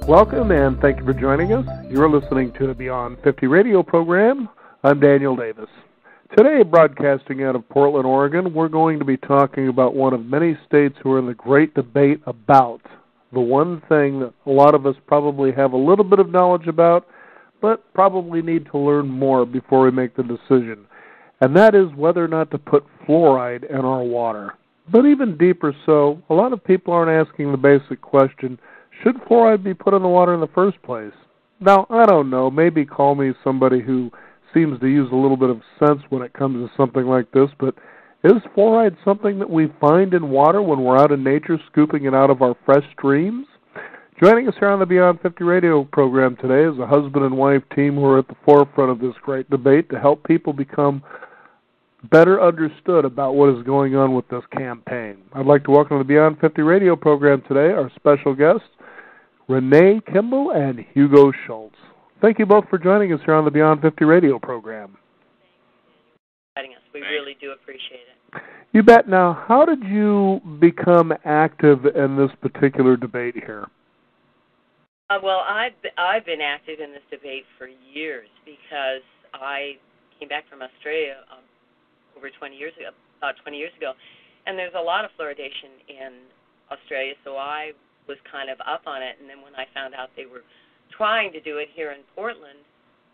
Welcome and thank you for joining us. You're listening to the Beyond 50 radio program. I'm Daniel Davis. Today, broadcasting out of Portland, Oregon, we're going to be talking about one of many states who are in the great debate about the one thing that a lot of us probably have a little bit of knowledge about, but probably need to learn more before we make the decision. And that is whether or not to put fluoride in our water. But even deeper so, a lot of people aren't asking the basic question, should fluoride be put in the water in the first place? Now, I don't know. Maybe call me somebody who seems to use a little bit of sense when it comes to something like this, but is fluoride something that we find in water when we're out in nature scooping it out of our fresh streams? Joining us here on the Beyond 50 radio program today is a husband and wife team who are at the forefront of this great debate to help people become better understood about what is going on with this campaign. I'd like to welcome to the Beyond 50 radio program today our special guests, Renee, Kimball, and Hugo Schulz. Thank you both for joining us here on the Beyond 50 radio program. Thanks for inviting us. We really do appreciate it. You bet. Now, how did you become active in this particular debate here? Well, I've been active in this debate for years because I came back from Australia over 20 years ago, about 20 years ago, and there's a lot of fluoridation in Australia, so I was kind of up on it, and then when I found out they were trying to do it here in Portland,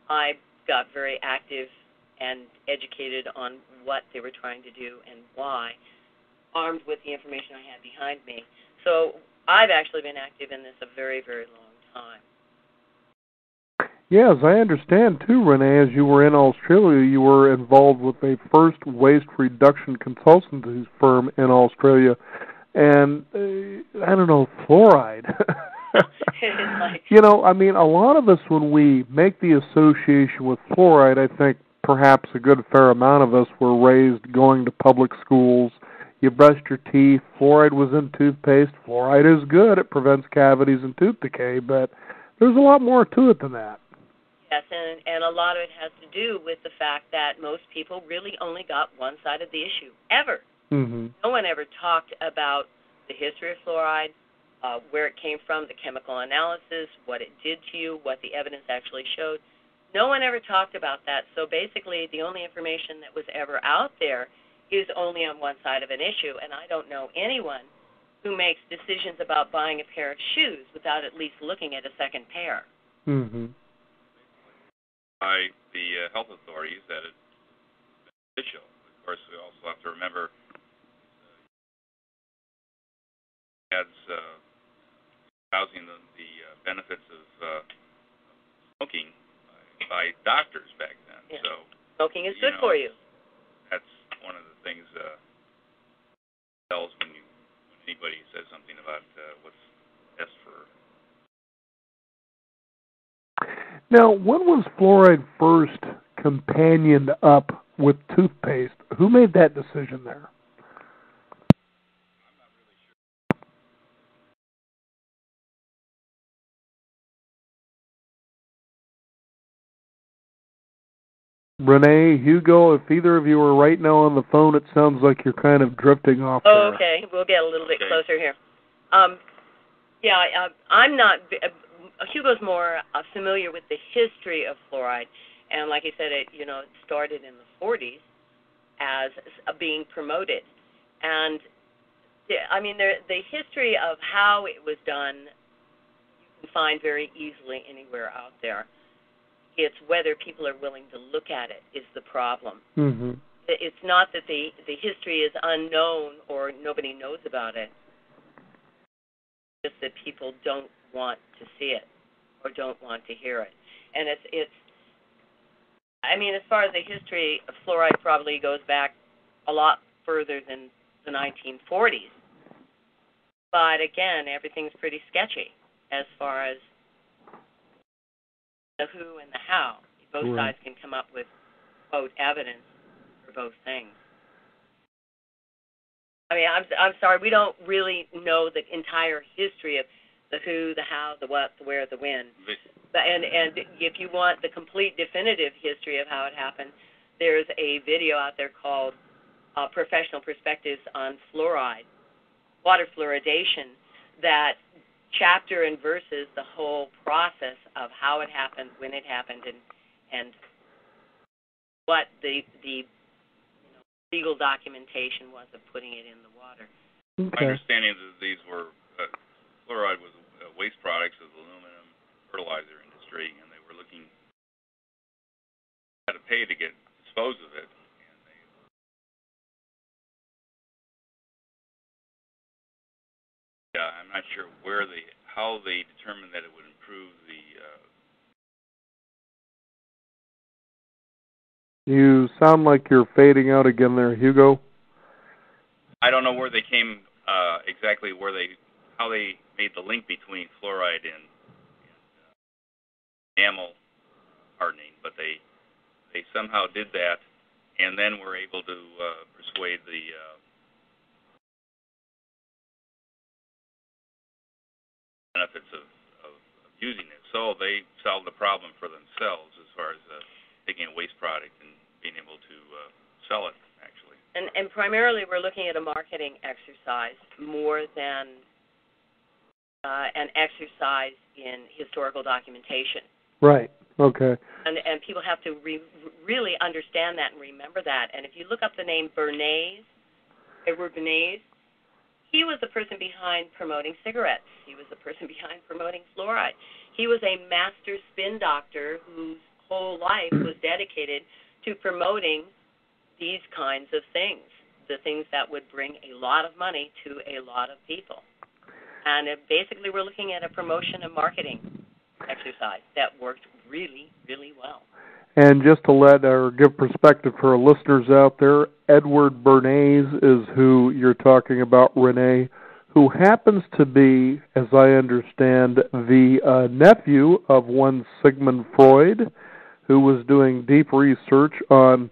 I got very active and educated on what they were trying to do and why, armed with the information I had behind me. So I've actually been active in this a very, very long time. Yes, I understand too, Renee, as you were in Australia, you were involved with a first waste reduction consultancy firm in Australia. And, I don't know, fluoride. You know, I mean, a lot of us, when we make the association with fluoride, I think perhaps a good fair amount of us were raised going to public schools. You brushed your teeth. Fluoride was in toothpaste. Fluoride is good. It prevents cavities and tooth decay, but there's a lot more to it than that. Yes, and a lot of it has to do with the fact that most people really only got one side of the issue, ever. Mm-hmm. No one ever talked about the history of fluoride, where it came from, the chemical analysis, what it did to you, what the evidence actually showed. No one ever talked about that. So basically, the only information that was ever out there is only on one side of an issue, and I don't know anyone who makes decisions about buying a pair of shoes without at least looking at a second pair. Mm-hmm. By the health authorities that it's beneficial. Of course, we also have to remember ads espousing the benefits of smoking by doctors back then. Yeah. So smoking is good for you. That's one of the things tells when anybody says something about what's best for. Now, when was fluoride first companioned up with toothpaste? Who made that decision there? I'm not really sure. Renee, Hugo, if either of you are right now on the phone, it sounds like you're kind of drifting off there. Oh, okay. We'll get a little bit closer here. I'm not... Hugo's more familiar with the history of fluoride, and like I said, it started in the 40s as being promoted. And I mean, the history of how it was done you can find very easily anywhere out there. It's whether people are willing to look at it is the problem. Mm-hmm. It's not that the history is unknown or nobody knows about it. It's just that people don't want to see it or don't want to hear it. And it's I mean, as far as the history of fluoride probably goes back a lot further than the 1940s. But again, everything's pretty sketchy as far as the who and the how. Both sides can come up with, quote, evidence for both things. I mean, I'm sorry, we don't really know the entire history of the who, the how, the what, the where, the when. And if you want the complete definitive history of how it happened, there's a video out there called Professional Perspectives on Fluoride, Water Fluoridation, that chapter and verses the whole process of how it happened, when it happened, and what the legal documentation was of putting it in the water. Okay. My understanding is that these were fluoride was waste products of the aluminum fertilizer industry, and they were looking had to pay to get dispose of it. And I'm not sure how they determined that it would improve the. You sound like you're fading out again there, Hugo. I don't know where they came exactly how they made the link between fluoride and enamel hardening, but they somehow did that, and then were able to persuade the benefits of using it. So they solved the problem for themselves as far as taking a waste product and being able to sell it, actually. And primarily we're looking at a marketing exercise more than an exercise in historical documentation. Right. Okay. And people have to really understand that and remember that. And if you look up the name Bernays, Edward Bernays, he was the person behind promoting cigarettes. He was the person behind promoting fluoride. He was a master spin doctor whose whole life was dedicated to promoting these kinds of things, the things that would bring a lot of money to a lot of people. And basically we're looking at a promotion and marketing exercise that worked really, really well. And just to give perspective for our listeners out there, Edward Bernays is who you're talking about, Renee, who happens to be, as I understand, the nephew of one Sigmund Freud, who was doing deep research on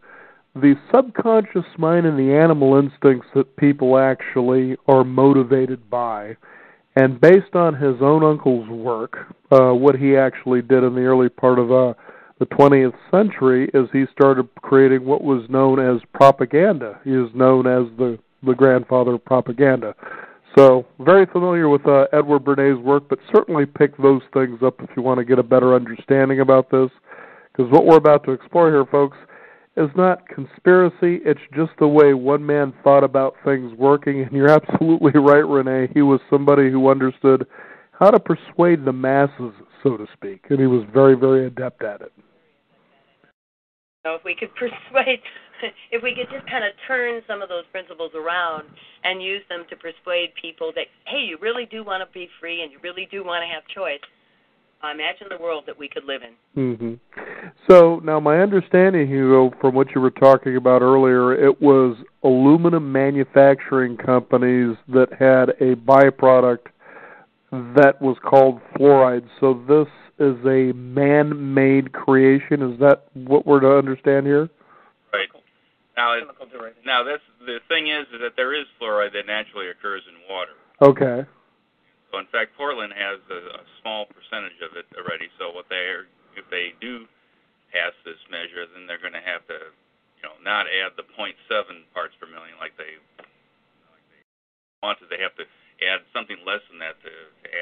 the subconscious mind and the animal instincts that people actually are motivated by. And based on his own uncle's work, what he actually did in the early part of the 20th century is he started creating what was known as propaganda. He is known as the grandfather of propaganda. So very familiar with Edward Bernays' work, but certainly pick those things up if you want to get a better understanding about this. Because what we're about to explore here, folks, is not conspiracy. It's just the way one man thought about things working. And you're absolutely right, Renee. He was somebody who understood how to persuade the masses, so to speak. And he was very, very adept at it. So if we could if we could just kind of turn some of those principles around and use them to persuade people that, hey, you really do want to be free and you really do want to have choice, imagine the world that we could live in. Mm-hmm. So now my understanding, Hugo, from what you were talking about earlier, it was aluminum manufacturing companies that had a byproduct that was called fluoride. So this is a man-made creation. Is that what we're to understand here? Right. Now that's the thing is that there is fluoride that naturally occurs in water. Okay. So in fact, Portland has a small percentage of it already. So if they do pass this measure, then they're going to have to, not add the 0.7 parts per million like they wanted. They have to add something less than that to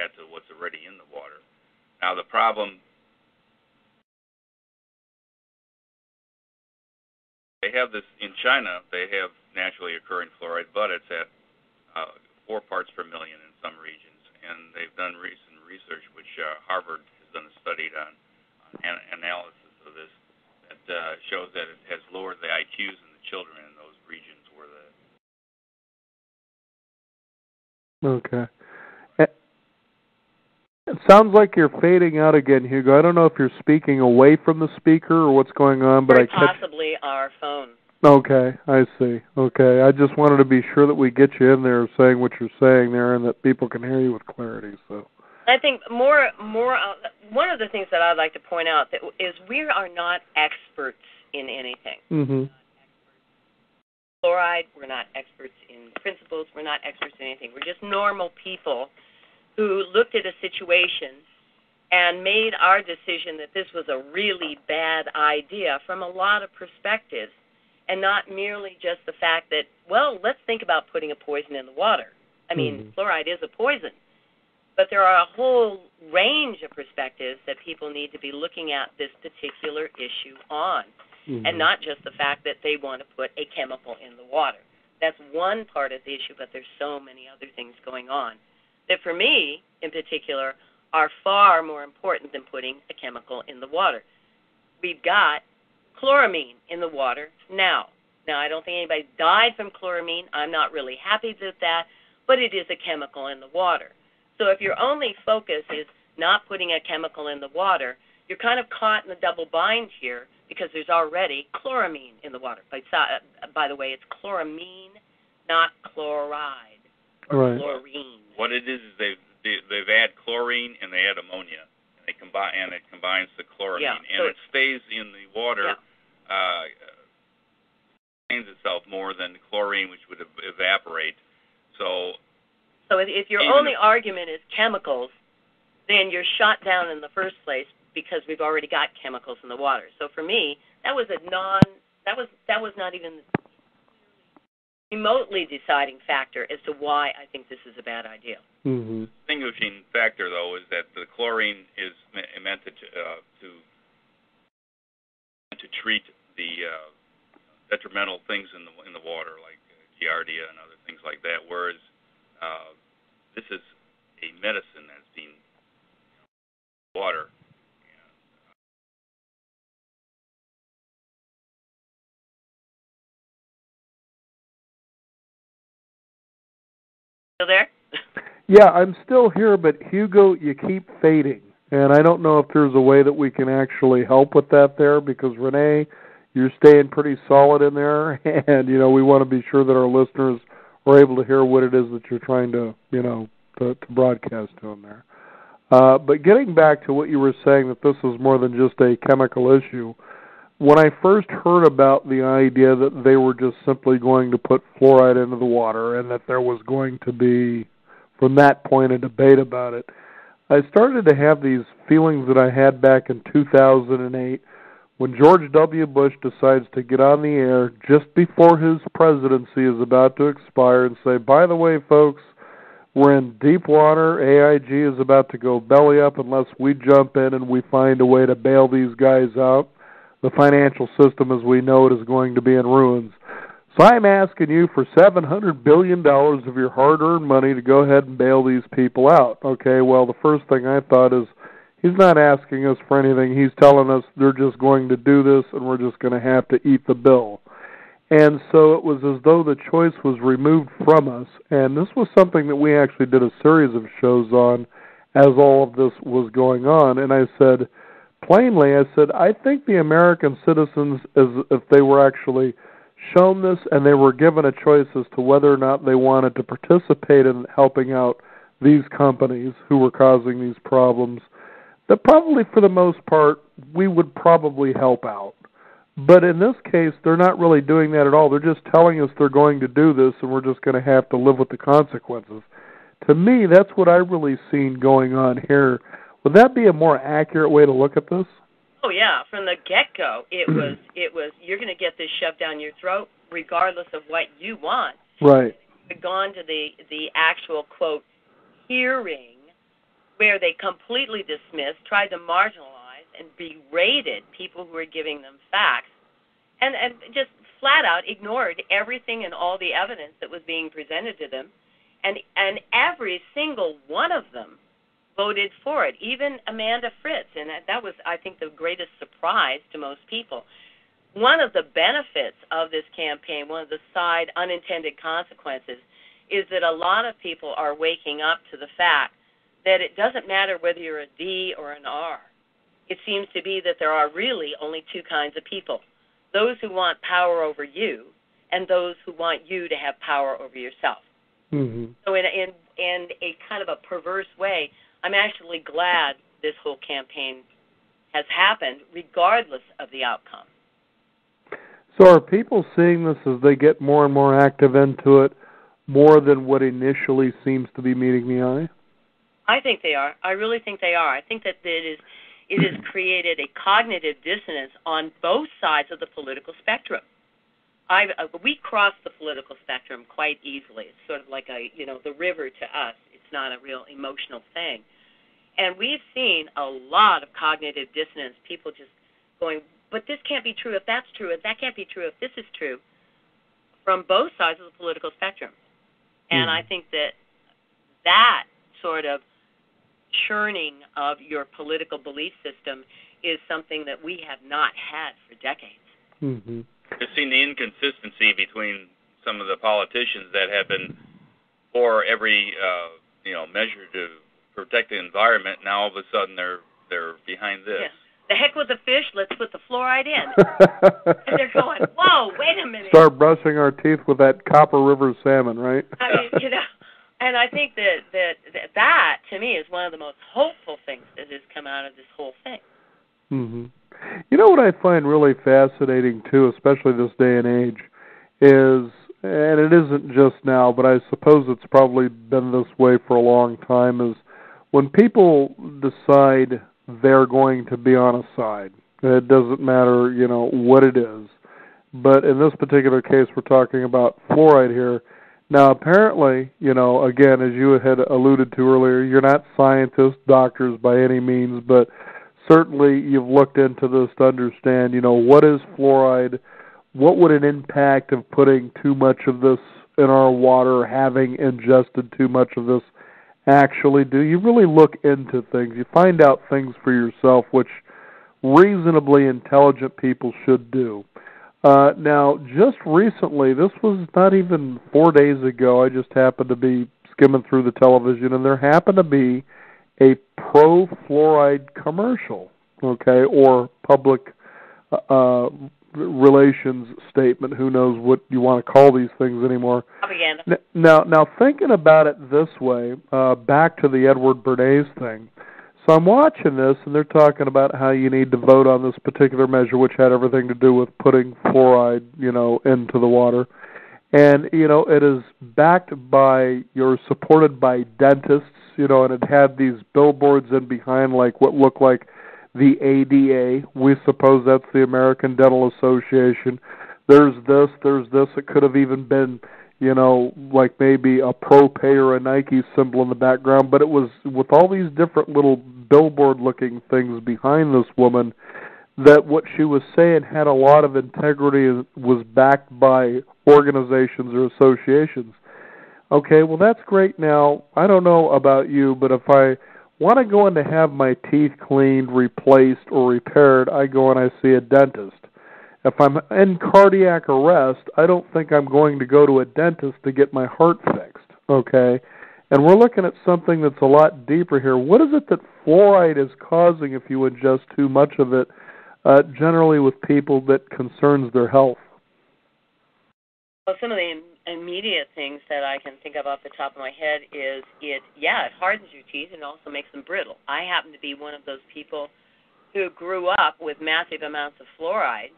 add to what's already in the water. Now the problem, they have this in China. They have naturally occurring fluoride, but it's at 4 parts per million in some regions. And they've done recent research, which Harvard has done a study on analysis of this, that shows that it has lowered the IQs in the children in those regions where Okay. It sounds like you're fading out again, Hugo. I don't know if you're speaking away from the speaker or what's going on, but possibly our phone. Okay, I see. Okay, I just wanted to be sure that we get you in there saying what you're saying there and that people can hear you with clarity. So I think more. One of the things that I'd like to point out is we are not experts in anything. Mm-hmm. Fluoride, we're not experts in principles. We're not experts in anything. We're just normal people who looked at a situation and made our decision that this was a really bad idea from a lot of perspectives, and not merely just the fact that, well, let's think about putting a poison in the water. I mean, fluoride is a poison. But there are a whole range of perspectives that people need to be looking at this particular issue on, and not just the fact that they want to put a chemical in the water. That's one part of the issue, but there's so many other things going on that, for me, in particular, are far more important than putting a chemical in the water. We've got chloramine in the water now. Now, I don't think anybody died from chloramine. I'm not really happy with that, but it is a chemical in the water. So if your only focus is not putting a chemical in the water, you're kind of caught in the double bind here because there's already chloramine in the water. By the way, it's chloramine, not chloride or chlorine. What it is they've add chlorine and they add ammonia, and it combines the chloramine, and it stays in the water. Contains itself more than chlorine, which would evaporate. So if your only argument is chemicals, then you're shot down in the first place because we've already got chemicals in the water. So for me, that was not even remotely deciding factor as to why I think this is a bad idea. The distinguishing factor, though, is that the chlorine is meant to treat the detrimental things in the water, like giardia and other things like that, whereas this is a medicine that's being water. Still there? Yeah, I'm still here, but Hugo, you keep fading. And I don't know if there's a way that we can actually help with that there, because Renee, you're staying pretty solid in there, and, we want to be sure that our listeners are able to hear what it is that you're trying to, to broadcast to them there. But getting back to what you were saying, that this is more than just a chemical issue, when I first heard about the idea that they were just simply going to put fluoride into the water and that there was going to be, from that point, a debate about it, I started to have these feelings that I had back in 2008 when George W. Bush decides to get on the air just before his presidency is about to expire and say, by the way, folks, we're in deep water. AIG is about to go belly up unless we jump in and we find a way to bail these guys out. The financial system as we know it is going to be in ruins. So I'm asking you for $700 billion of your hard-earned money to go ahead and bail these people out. Okay, well, the first thing I thought is he's not asking us for anything. He's telling us they're just going to do this and we're just going to have to eat the bill. And so it was as though the choice was removed from us. And this was something that we actually did a series of shows on as all of this was going on. And I said, plainly, I think the American citizens, as if they were actually shown this and they were given a choice as to whether or not they wanted to participate in helping out these companies who were causing these problems, that probably for the most part we would probably help out. But in this case, they're not really doing that at all. They're just telling us they're going to do this and we're just going to have to live with the consequences. To me, that's what I really seen going on here. Would that be a more accurate way to look at this? Oh yeah, from the get-go, it was you're going to get this shoved down your throat regardless of what you want. Right. We've gone to the actual quote hearing where they completely dismissed, tried to marginalize and berated people who were giving them facts, and just flat out ignored everything and all the evidence that was being presented to them, and every single one of them voted for it, even Amanda Fritz, and that was, I think, the greatest surprise to most people. One of the benefits of this campaign, one of the side unintended consequences, is that a lot of people are waking up to the fact that it doesn't matter whether you're a D or an R. It seems to be that there are really only two kinds of people, those who want power over you and those who want you to have power over yourself. Mm-hmm. So in a kind of a perverse way, I'm actually glad this whole campaign has happened, regardless of the outcome. So are people seeing this as they get more and more active into it, more than what initially seems to be meeting the eye? I think they are. I really think they are. I think that it has created a cognitive dissonance on both sides of the political spectrum. We cross the political spectrum quite easily. It's sort of like the river to us. It's It's not a real emotional thing. And we've seen a lot of cognitive dissonance, people just going, but this can't be true if that's true, if that can't be true if this is true, from both sides of the political spectrum. And I think that sort of churning of your political belief system is something that we have not had for decades. Mm-hmm. I've seen the inconsistency between some of the politicians that have been for every measure to protect the environment. Now all of a sudden they're behind this. Yeah. The heck with the fish, let's put the fluoride in. And they're going, whoa, wait a minute. Start brushing our teeth with that Copper River salmon, right? I mean, and I think that to me is one of the most hopeful things that has come out of this whole thing. Mm-hmm. You know what I find really fascinating, too, especially this day and age, is, and it isn't just now, but I suppose it's probably been this way for a long time, is when people decide they're going to be on a side. It doesn't matter, what it is. But in this particular case, we're talking about fluoride here. Now, apparently, again, as you had alluded to earlier, you're not scientists, doctors by any means, but certainly you've looked into this to understand, what is fluoride, what would an impact of putting too much of this in our water, having ingested too much of this, actually do. You really look into things. You find out things for yourself, which reasonably intelligent people should do. Now, just recently, this was not even 4 days ago, I just happened to be skimming through the television, and there happened to be a pro-fluoride commercial, okay, or public relations statement. Who knows what you want to call these things anymore. Propaganda. Now thinking about it this way, back to the Edward Bernays thing. So I'm watching this, and they're talking about how you need to vote on this particular measure, which had everything to do with putting fluoride, into the water. And, it is backed by, you're supported by dentists, and it had these billboards in behind like what looked like the ADA. We suppose that's the American Dental Association. There's this. It could have even been, like maybe a Pro-Pay or a Nike symbol in the background, but it was with all these different little billboard-looking things behind this woman that what she was saying had a lot of integrity and was backed by organizations or associations. Okay, well, that's great. Now, I don't know about you, but if I want to go in to have my teeth cleaned, replaced, or repaired, I go and I see a dentist. If I'm in cardiac arrest, I don't think I'm going to go to a dentist to get my heart fixed, okay? And we're looking at something that's a lot deeper here. What is it that fluoride is causing if you ingest too much of it, generally with people that concerns their health? Well, some of the immediate things that I can think of off the top of my head is it hardens your teeth and also makes them brittle. I happen to be one of those people who grew up with massive amounts of fluoride,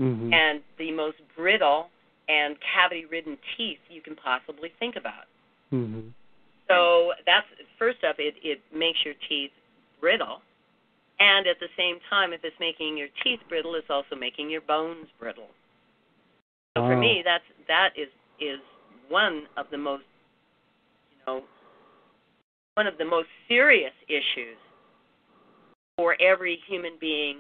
mm-hmm. and the most brittle and cavity-ridden teeth you can possibly think about. Mm-hmm. So that's, first up, it makes your teeth brittle, and at the same time, if it's making your teeth brittle, it's also making your bones brittle. So for me, that is one of the most, one of the most serious issues for every human being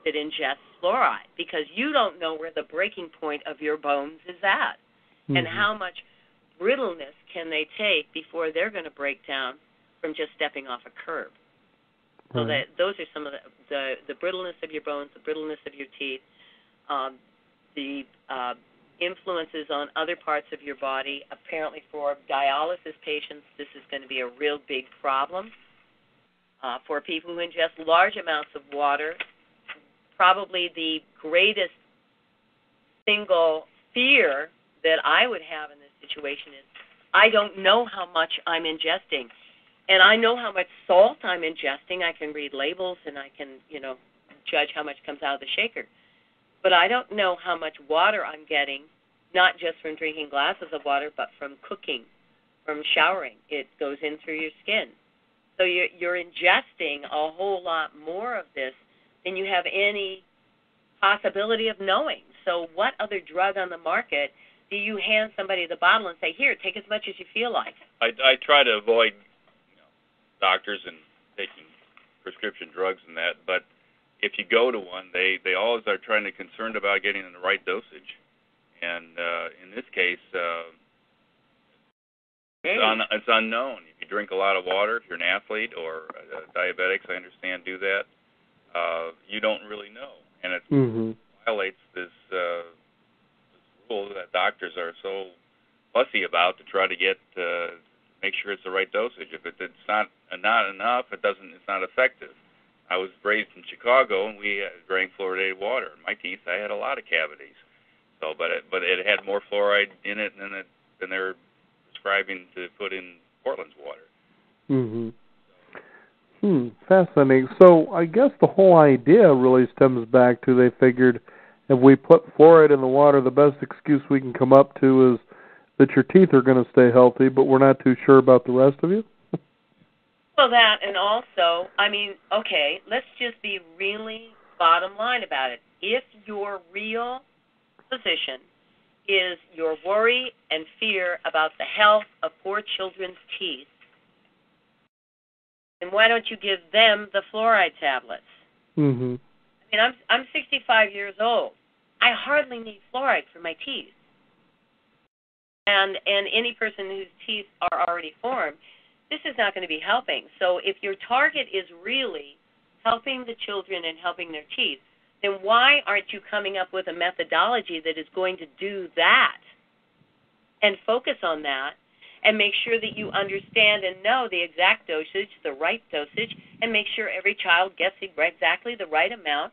that ingests fluoride, because you don't know where the breaking point of your bones is at, mm-hmm. and how much brittleness can they take before they're going to break down from just stepping off a curb. So that those are some of the brittleness of your bones, the brittleness of your teeth, the influences on other parts of your body. Apparently for dialysis patients, this is going to be a real big problem. For people who ingest large amounts of water, probably the greatest single fear that I would have in this situation is I don't know how much I'm ingesting. And I know how much salt I'm ingesting. I can read labels and I can, judge how much comes out of the shaker. But I don't know how much water I'm getting, not just from drinking glasses of water, but from cooking, from showering. It goes in through your skin. So you're ingesting a whole lot more of this than you have any possibility of knowing. So what other drug on the market do you hand somebody the bottle and say, here, take as much as you feel like? I try to avoid doctors and taking prescription drugs and that, but if you go to one, they always are concerned about getting in the right dosage. And in this case, it's unknown. If you drink a lot of water, if you're an athlete or diabetics, I understand, do that, you don't really know. And it violates this rule that doctors are so fussy about to try to make sure it's the right dosage. If it's not enough, it's not effective. I was raised in Chicago, and we drank fluoridated water. In my teeth, I had a lot of cavities. So, but it had more fluoride in it than they're prescribing to put in Portland's water. Fascinating. So I guess the whole idea really stems back to they figured if we put fluoride in the water, the best excuse we can come up to is that your teeth are going to stay healthy, but we're not too sure about the rest of you? Well, that, and also, I mean, okay, let's just be really bottom line about it. If your real position is your worry and fear about the health of poor children's teeth, then why don't you give them the fluoride tablets? I mean, I'm 65 years old. I hardly need fluoride for my teeth. And any person whose teeth are already formed, this is not going to be helping. So if your target is really helping the children and helping their teeth, then why aren't you coming up with a methodology that is going to do that and focus on that and make sure that you understand and know the exact dosage, the right dosage, and make sure every child gets exactly the right amount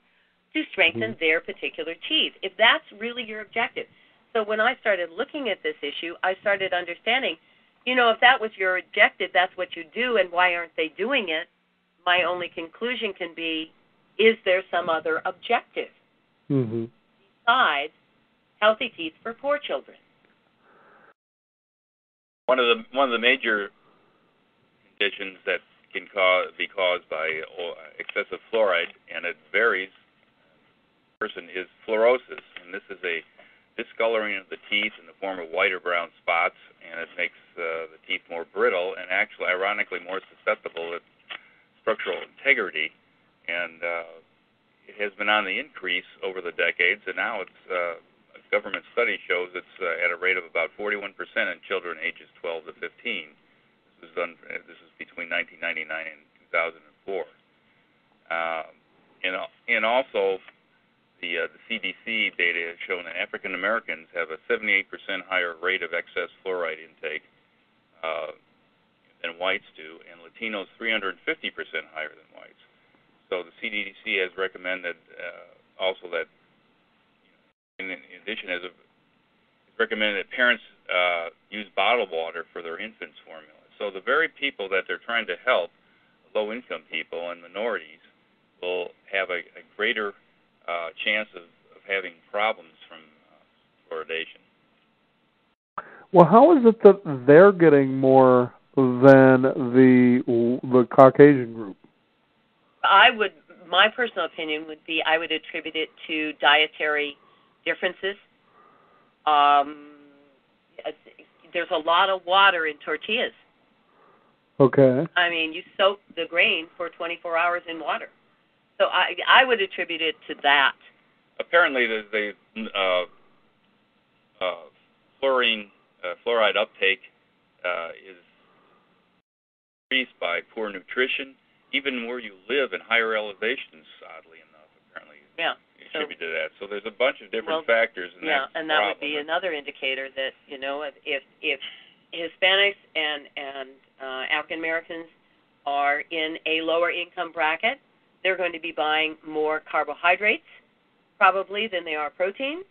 to strengthen their particular teeth, if that's really your objective. So when I started looking at this issue, I started understanding, if that was your objective, that's what you do, and why aren't they doing it? My only conclusion can be, is there some other objective besides healthy teeth for poor children? One of the major conditions that can be caused by excessive fluoride, and it varies person, is fluorosis, and this is a discoloring of the teeth in the form of white or brown spots, and it makes the teeth more brittle and actually, ironically, more susceptible to structural integrity. And it has been on the increase over the decades, and now it's a government study shows it's at a rate of about 41% in children ages 12 to 15. This is between 1999 and 2004. And also, the CDC data has shown that African Americans have a 78% higher rate of excess fluoride intake than whites do, and Latinos 350% higher than whites. So the CDC has recommended also that, in addition, it's recommended that parents use bottled water for their infants' formula. So the very people that they're trying to help, low-income people and minorities, will have a greater chance of having problems from fluoridation. Well, how is it that they're getting more than the Caucasian group? My personal opinion would be I would attribute it to dietary differences. There's a lot of water in tortillas. Okay. I mean, you soak the grain for 24 hours in water. So I would attribute it to that. Apparently, the fluoride uptake is increased by poor nutrition, even where you live in higher elevations, oddly enough, apparently. Yeah. Attributed to that. So there's a bunch of different factors. And and that would be another indicator that, if Hispanics and African Americans are in a lower income bracket, they're going to be buying more carbohydrates probably than they are protein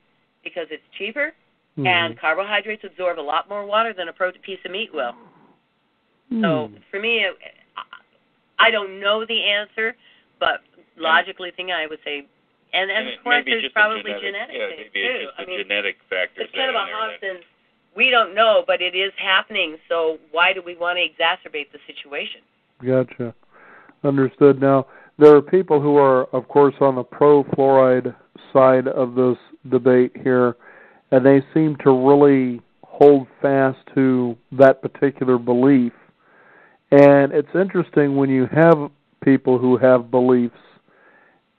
because it's cheaper, and carbohydrates absorb a lot more water than a piece of meat will. So for me, I don't know the answer, but logically thinking, I would say, and of course there's probably genetic things too. Maybe genetic factors. It's kind of a Hobson's, we don't know, but it is happening, so why do we want to exacerbate the situation? Gotcha. Understood. Now, there are people who are, of course, on the pro-fluoride side of this debate here, and they seem to really hold fast to that particular belief. And it's interesting when you have people who have beliefs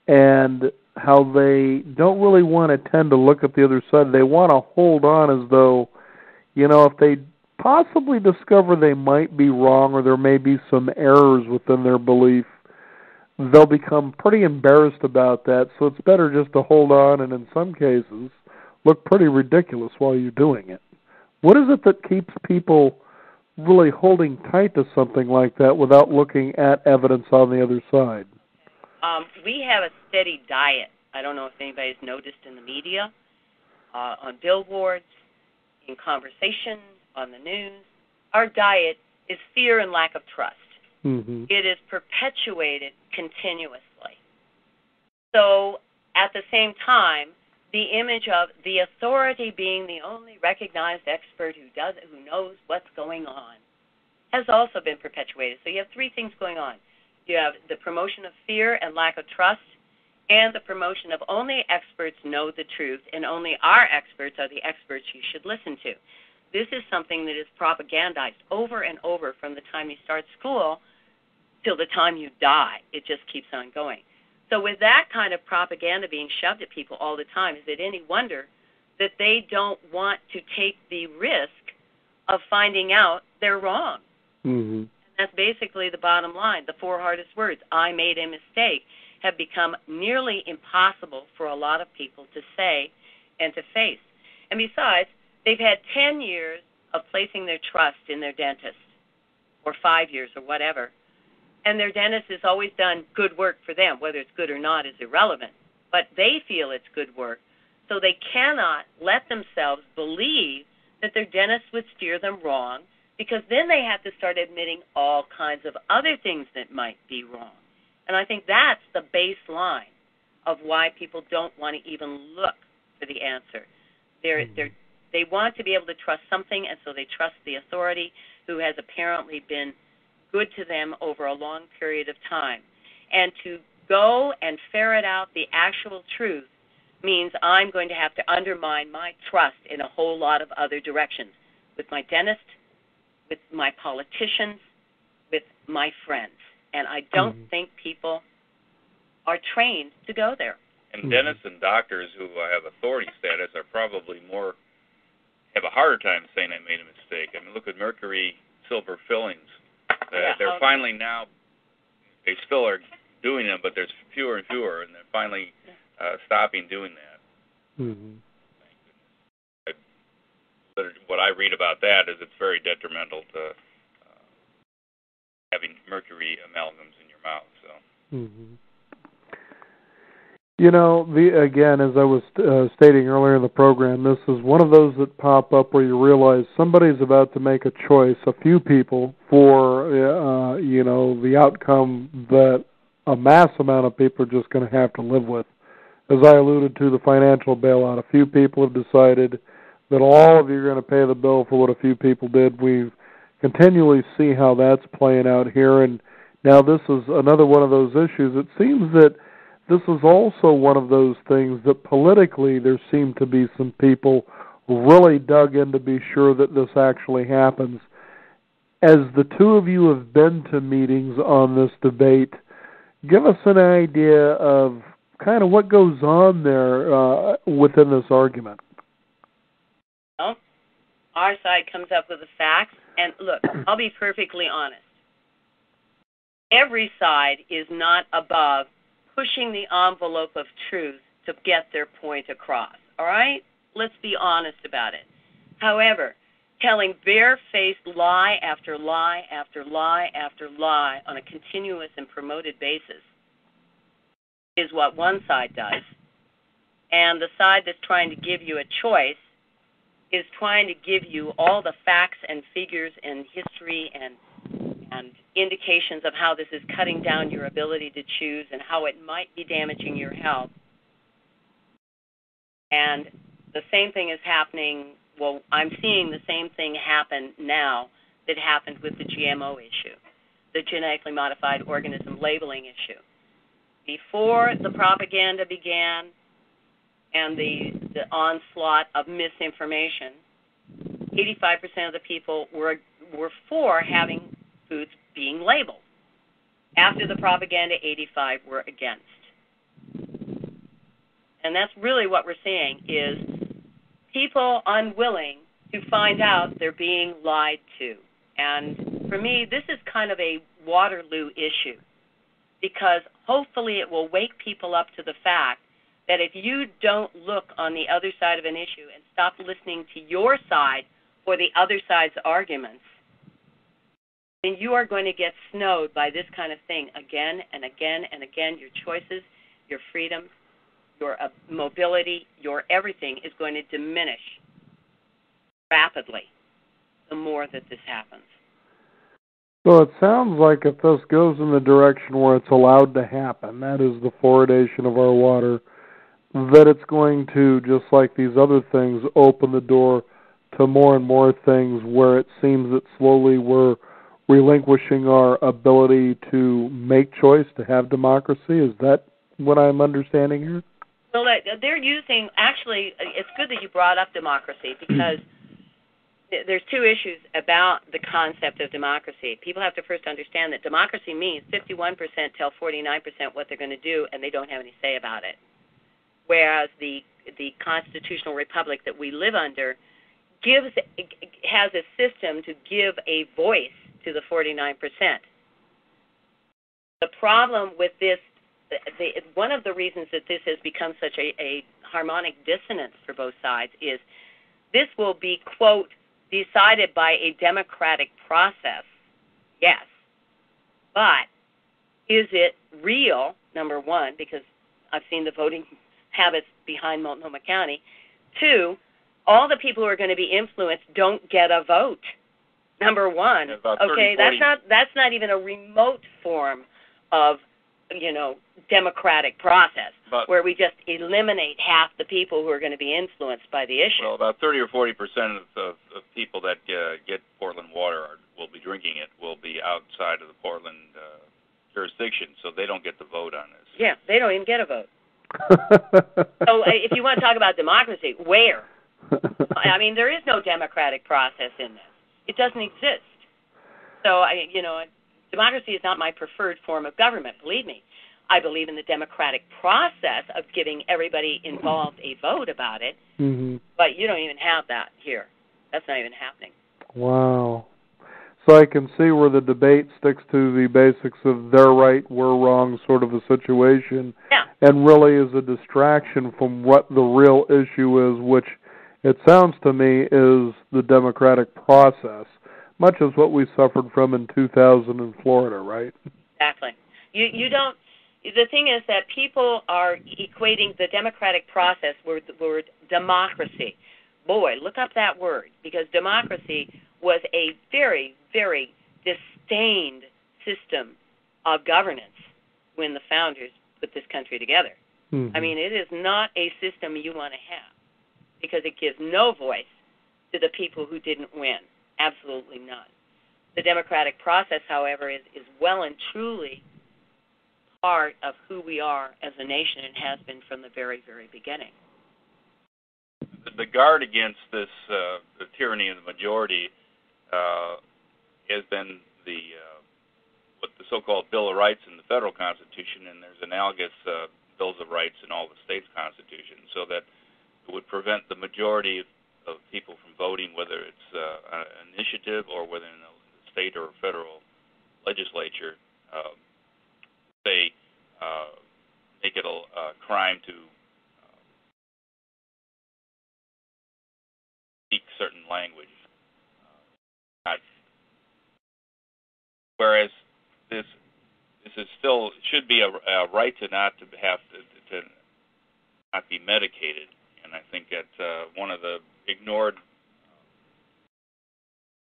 and how they don't really want to tend to look at the other side. They want to hold on as though, if they possibly discover they might be wrong or there may be some errors within their belief, they'll become pretty embarrassed about that. So it's better just to hold on and in some cases look pretty ridiculous while you're doing it. What is it that keeps people really holding tight to something like that without looking at evidence on the other side? We have a steady diet. I don't know if anybody's noticed in the media, on billboards, in conversation, on the news. Our diet is fear and lack of trust. Mm-hmm. It is perpetuated continuously. So at the same time, the image of the authority being the only recognized expert who knows what's going on has also been perpetuated. So you have three things going on. You have the promotion of fear and lack of trust, and the promotion of only experts know the truth, and only our experts are the experts you should listen to. This is something that is propagandized over and over from the time you start school till the time you die. It just keeps on going. So with that kind of propaganda being shoved at people all the time, is it any wonder that they don't want to take the risk of finding out they're wrong? Mm-hmm. That's basically the bottom line. The four hardest words, I made a mistake, have become nearly impossible for a lot of people to say and to face. And besides, they've had 10 years of placing their trust in their dentist, or 5 years or whatever, and their dentist has always done good work for them. Whether it's good or not is irrelevant, but they feel it's good work, so they cannot let themselves believe that their dentist would steer them wrong, because then they have to start admitting all kinds of other things that might be wrong. And I think that's the baseline of why people don't want to even look for the answer. They want to be able to trust something, and so they trust the authority who has apparently been good to them over a long period of time. And to go and ferret out the actual truth means I'm going to have to undermine my trust in a whole lot of other directions, with my dentist, with my politicians, with my friends. And I don't think people are trained to go there. And dentists and doctors who have authority status are probably have a harder time saying I made a mistake. I mean, look at mercury silver fillings. They're finally now, they still are doing them, but there's fewer and fewer, and they're finally stopping doing that. Mm-hmm. What I read about that is it's very detrimental to having mercury amalgams in your mouth. So. Mm-hmm. Again, as I was stating earlier in the program, this is one of those that pop up where you realize somebody's about to make a choice, a few people, for, the outcome that a mass amount of people are just going to have to live with. As I alluded to, the financial bailout, a few people have decided that all of you are going to pay the bill for what a few people did. We continually see how that's playing out here, and now this is another one of those issues. It seems that this is also one of those things that politically there seem to be some people really dug in to be sure that this actually happens. As the two of you have been to meetings on this debate, give us an idea of kind of what goes on there within this argument. Well, our side comes up with the facts, and look, I'll be perfectly honest. Every side is not above pushing the envelope of truth to get their point across, all right? Let's be honest about it. However, telling bare-faced lie after lie after lie after lie on a continuous and promoted basis is what one side does. And the side that's trying to give you a choice is trying to give you all the facts and figures and history and indications of how this is cutting down your ability to choose and how it might be damaging your health. And the same thing is happening, well, I'm seeing the same thing happen now that happened with the GMO issue, the genetically modified organism labeling issue. Before the propaganda began and the onslaught of misinformation, 85% of the people were for having foods being labeled. After the propaganda, 85 were against. And that's really what we're seeing is people unwilling to find out they're being lied to. And for me, this is kind of a Waterloo issue because hopefully it will wake people up to the fact that if you don't look on the other side of an issue and stop listening to your side or the other side's arguments, then you are going to get snowed by this kind of thing again and again and again. Your choices, your freedoms, your mobility, your everything is going to diminish rapidly the more that this happens. So it sounds like if this goes in the direction where it's allowed to happen, that is the fluoridation of our water, that it's going to, just like these other things, open the door to more and more things where it seems that slowly we're relinquishing our ability to make choice, to have democracy. Is that what I'm understanding here? Well, they're using, actually, it's good that you brought up democracy because there's two issues about the concept of democracy. People have to first understand that democracy means 51% tell 49% what they're going to do, and they don't have any say about it. Whereas the constitutional republic that we live under has a system to give a voice to the 49%. The problem with this, one of the reasons that this has become such a harmonic dissonance for both sides is this will be, quote, decided by a democratic process, yes. But is it real, number one, because I've seen the voting habits behind Multnomah County. Two, all the people who are going to be influenced don't get a vote, number one. Okay, that's not even a remote form of, democratic process where we just eliminate half the people who are going to be influenced by the issue. Well, about 30 or 40% of people that get Portland water will be drinking it, will be outside of the Portland jurisdiction, so they don't get the vote on this. Yeah, they don't even get a vote. So if you want to talk about democracy, where? I mean, there is no democratic process in this. It doesn't exist. So, democracy is not my preferred form of government, believe me. I believe in the democratic process of giving everybody involved a vote about it, but you don't even have that here. That's not even happening. Wow. So I can see where the debate sticks to the basics of they're right, we're wrong sort of a situation, and really is a distraction from what the real issue is, which it sounds to me is the democratic process, much as what we suffered from in 2000 in Florida, right? Exactly. You don't. The thing is that people are equating the democratic process with the word democracy. Boy, look up that word, because democracy was a very, very disdained system of governance when the founders put this country together. I mean, it is not a system you want to have because it gives no voice to the people who didn't win. Absolutely none. The democratic process, however, is well and truly part of who we are as a nation and has been from the very, very beginning. The guard against this, the tyranny of the majority, has been what the so-called Bill of Rights in the federal Constitution, and there's analogous bills of rights in all the states' constitutions, so that it would prevent the majority of people from voting, whether it's an initiative or whether in a state or federal legislature, say, make it a crime to speak certain language. Whereas this is still should be a right to not to have to not be medicated, and I think that one of the ignored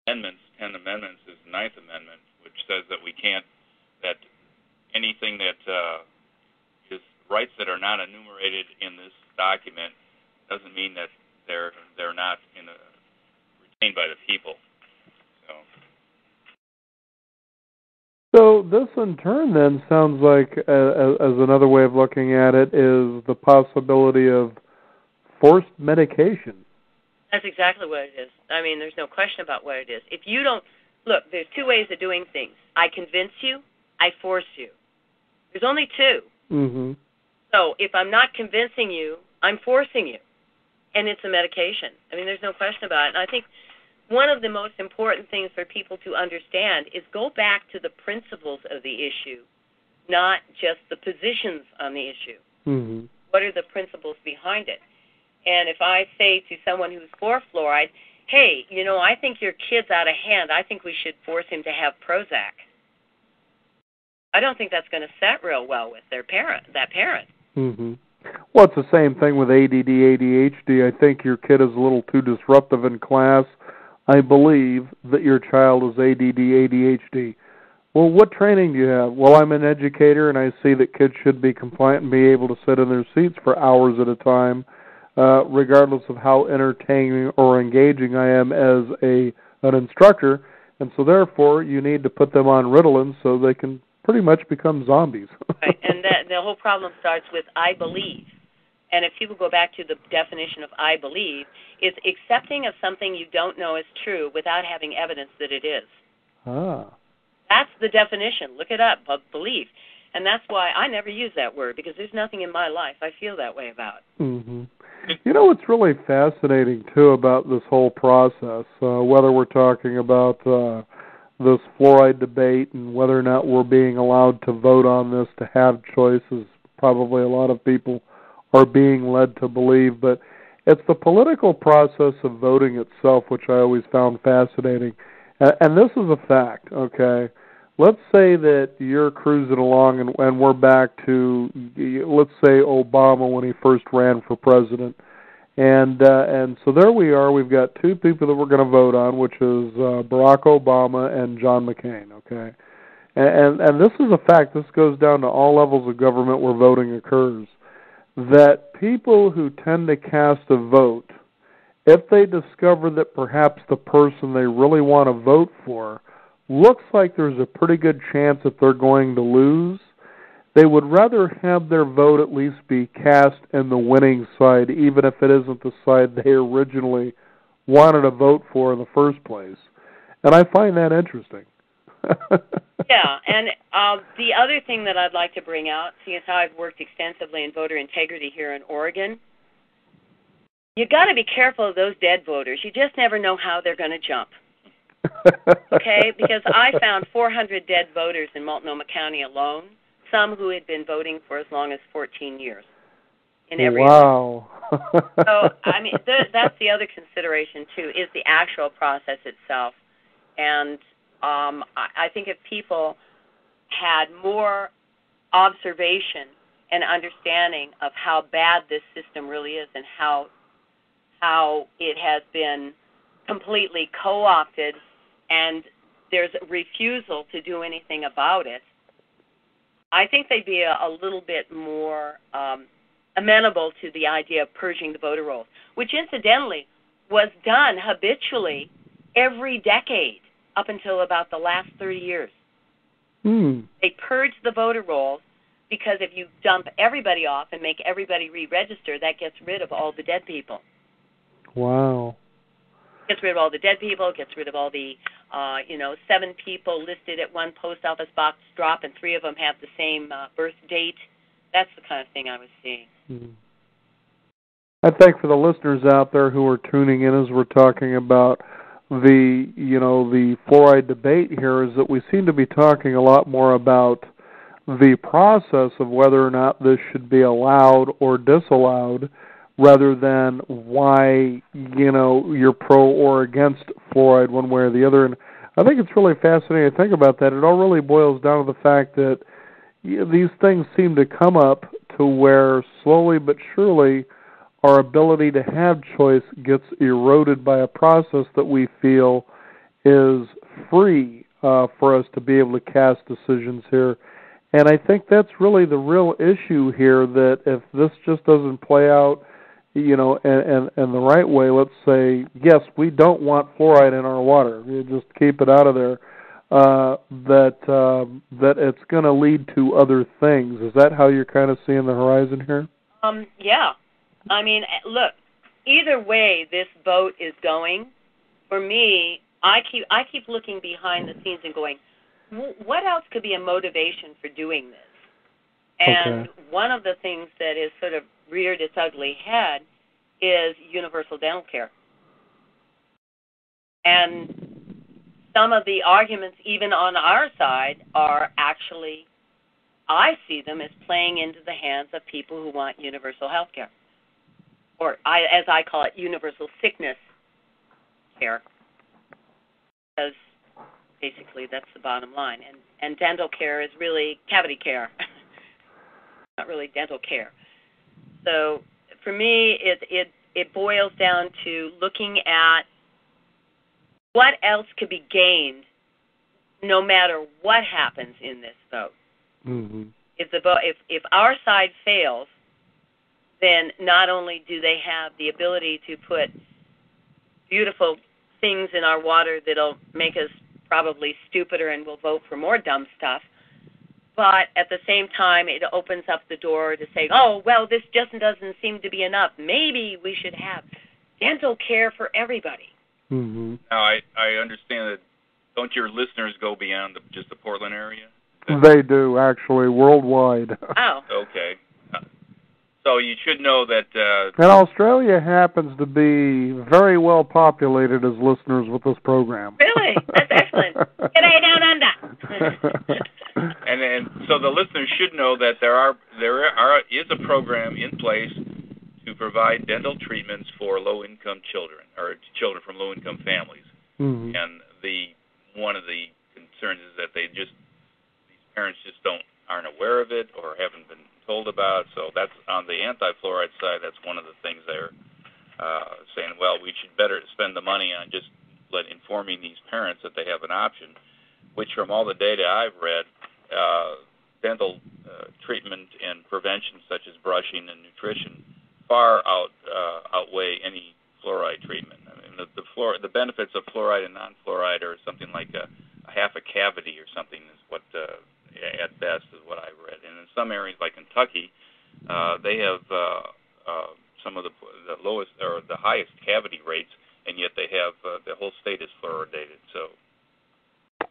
amendments, 10 amendments, is the 9th Amendment, which says that we can't, that anything that is rights that are not enumerated in this document doesn't mean that they're not retained by the people. So this in turn then sounds like, as another way of looking at it, is the possibility of forced medication. That's exactly what it is. I mean, there's no question about what it is. If you don't, look, there's two ways of doing things. I convince you, I force you. There's only two. Mm-hmm. So if I'm not convincing you, I'm forcing you. And it's a medication. I mean, there's no question about it. And I think one of the most important things for people to understand is go back to the principles of the issue, not just the positions on the issue. Mm-hmm. What are the principles behind it? And if I say to someone who's for fluoride, hey, you know, I think your kid's out of hand. I think we should force him to have Prozac. I don't think that's going to set real well with that parent. Mm-hmm. Well, it's the same thing with ADD, ADHD. I think your kid is a little too disruptive in class. I believe that your child is ADD, ADHD. Well, what training do you have? Well, I'm an educator, and I see that kids should be compliant and be able to sit in their seats for hours at a time, regardless of how entertaining or engaging I am as an instructor. And so, therefore, you need to put them on Ritalin so they can pretty much become zombies. Right, and the whole problem starts with I believe. And if people go back to the definition of I believe, it's accepting of something you don't know is true without having evidence that it is. Ah. That's the definition. Look it up, belief. And that's why I never use that word, because there's nothing in my life I feel that way about. Mm-hmm. You know what's really fascinating, too, about this whole process, whether we're talking about this fluoride debate and whether or not we're being allowed to vote on this, to have choices, probably a lot of people are being led to believe, but it's the political process of voting itself, which I always found fascinating. And this is a fact, okay? Let's say that you're cruising along and we're back to, let's say, Obama when he first ran for president. And so there we are. We've got two people that we're going to vote on, which is Barack Obama and John McCain, okay? And this is a fact. This goes down to all levels of government where voting occurs, that people who tend to cast a vote, if they discover that perhaps the person they really want to vote for looks like there's a pretty good chance that they're going to lose, they would rather have their vote at least be cast in the winning side, even if it isn't the side they originally wanted to vote for in the first place. And I find that interesting. Yeah, and the other thing that I'd like to bring out, seeing as how I've worked extensively in voter integrity here in Oregon, you got to be careful of those dead voters. You just never know how they're going to jump. Okay, because I found 400 dead voters in Multnomah County alone, some who had been voting for as long as 14 years in every Wow. So, I mean, that's the other consideration, too, is the actual process itself. And I think if people had more observation and understanding of how bad this system really is and how it has been completely co-opted and there's a refusal to do anything about it, I think they'd be a little bit more amenable to the idea of purging the voter rolls, which incidentally was done habitually every decade up until about the last 30 years. They purged the voter rolls because if you dump everybody off and make everybody re-register, that gets rid of all the dead people. Wow. Gets rid of all the dead people, gets rid of all the, 7 people listed at one post office box drop, and 3 of them have the same birth date. That's the kind of thing I was seeing. I think for the listeners out there who are tuning in as we're talking about the fluoride debate here, is that we seem to be talking a lot more about the process of whether or not this should be allowed or disallowed, rather than why, you're pro or against fluoride one way or the other. And I think it's really fascinating to think about that. It all really boils down to the fact that these things seem to come up to where slowly but surely our ability to have choice gets eroded by a process that we feel is free for us to be able to cast decisions here. And I think that's really the real issue here, that if this just doesn't play out, in the right way, let's say, yes, we don't want fluoride in our water, you just keep it out of there, that it's going to lead to other things. Is that how you're kind of seeing the horizon here? Yeah. I mean, look, either way this vote is going, for me, I keep looking behind the scenes and going, what else could be a motivation for doing this? And one of the things that is sort of reared its ugly head is universal dental care. And some of the arguments, even on our side, are actually, I see them as playing into the hands of people who want universal health care, or as I call it, universal sickness care, because basically that's the bottom line. And dental care is really cavity care, not really dental care. So for me, it boils down to looking at what else could be gained no matter what happens in this vote. Mm-hmm. If our side fails, then not only do they have the ability to put beautiful things in our water that'll make us probably stupider and we'll vote for more dumb stuff, but at the same time it opens up the door to say, oh, well, this just doesn't seem to be enough. Maybe we should have dental care for everybody. Mm-hmm. Now, I understand that, don't your listeners go beyond just the Portland area? They do, actually, worldwide. Oh. Okay. So you should know that... and Australia happens to be very well populated as listeners with this program. Really? That's excellent. G'day down under. and so the listeners should know that there is a program in place to provide dental treatments for low-income children, or children from low-income families. Mm-hmm. And one of the concerns is that these parents just aren't aware of it or haven't been told about. So that's on the anti-fluoride side. That's one of the things they're saying. Well, we should better spend the money on just informing these parents that they have an option. Which, from all the data I've read, dental treatment and prevention, such as brushing and nutrition, far outweigh any fluoride treatment. I mean, the benefits of fluoride and non-fluoride are something like a half a cavity or something is what, at best, is what I've read. And in some areas like Kentucky, they have some of the lowest or the highest cavity rates, and yet they have the whole state is fluoridated. So.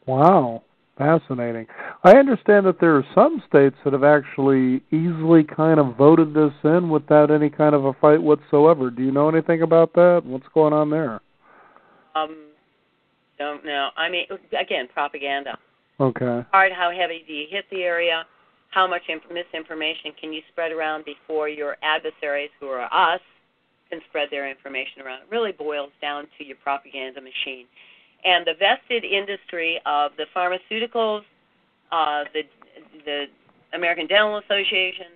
Wow. Fascinating. I understand that there are some states that have actually easily kind of voted this in without any kind of a fight whatsoever. Do you know anything about that? What's going on there? Don't know. I mean, again, propaganda. Okay. Hard, how heavy do you hit the area? How much misinformation can you spread around before your adversaries, who are us, can spread their information around? It really boils down to your propaganda machine. And the vested industry of the pharmaceuticals, the American Dental Association,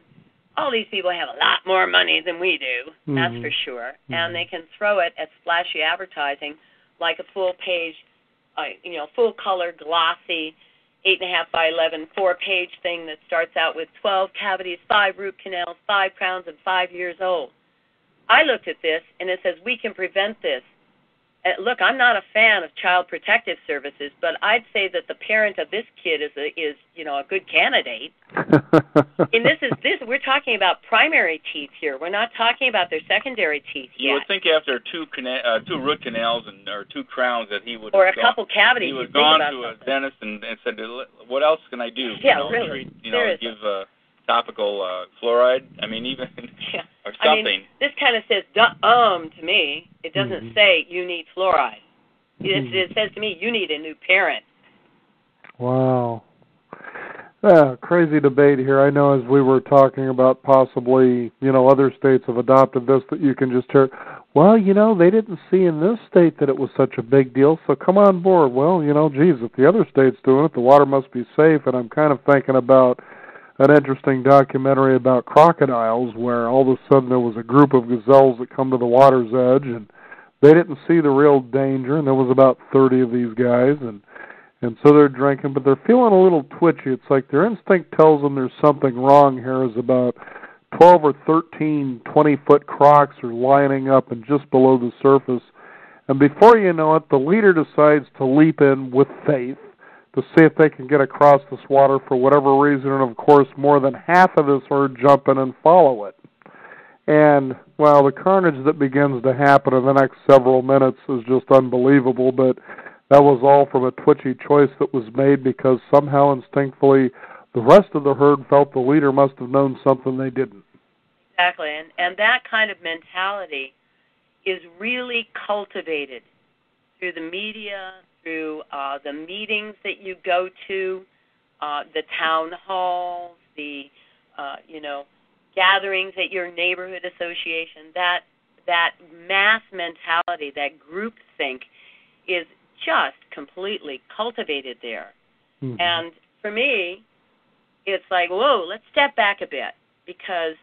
all these people have a lot more money than we do, that's for sure. Mm-hmm. And they can throw it at splashy advertising like a full-page, full-color, glossy, 8.5 by 11, 4-page thing that starts out with 12 cavities, 5 root canals, 5 crowns, and 5 years old. I looked at this, and it says we can prevent this. Look, I'm not a fan of Child Protective Services, but I'd say that the parent of this kid is a good candidate. And we're talking about primary teeth here. We're not talking about their secondary teeth yet. You would think after two root canals or 2 crowns that he would, or a couple cavities, he would have gone to a dentist and said, "What else can I do? Yeah, really. Give topical fluoride. I mean, even or something." I mean, this kind of says to me. It doesn't say you need fluoride. It says to me you need a new parent. Wow. Crazy debate here. I know as we were talking about possibly, other states have adopted this, that you can just hear, well, they didn't see in this state that it was such a big deal, so come on board. Well, geez, if the other state's doing it, the water must be safe. And I'm kind of thinking about an interesting documentary about crocodiles where all of a sudden there was a group of gazelles that come to the water's edge, and they didn't see the real danger, and there was about 30 of these guys, and so they're drinking, but they're feeling a little twitchy. It's like their instinct tells them there's something wrong here, as about 12 or 13 20-foot crocs are lining up and just below the surface, and before you know it, the leader decides to leap in with faith to see if they can get across this water for whatever reason, and of course more than half of this herd jump in and follow it. And, well, the carnage that begins to happen in the next several minutes is just unbelievable, but that was all from a twitchy choice that was made because somehow instinctively the rest of the herd felt the leader must have known something they didn't. Exactly, and that kind of mentality is really cultivated through the media, through the meetings that you go to, the town halls, the gatherings at your neighborhood association. That mass mentality, that groupthink, is just completely cultivated there. Mm-hmm. And for me, it's like, whoa, let's step back a bit, because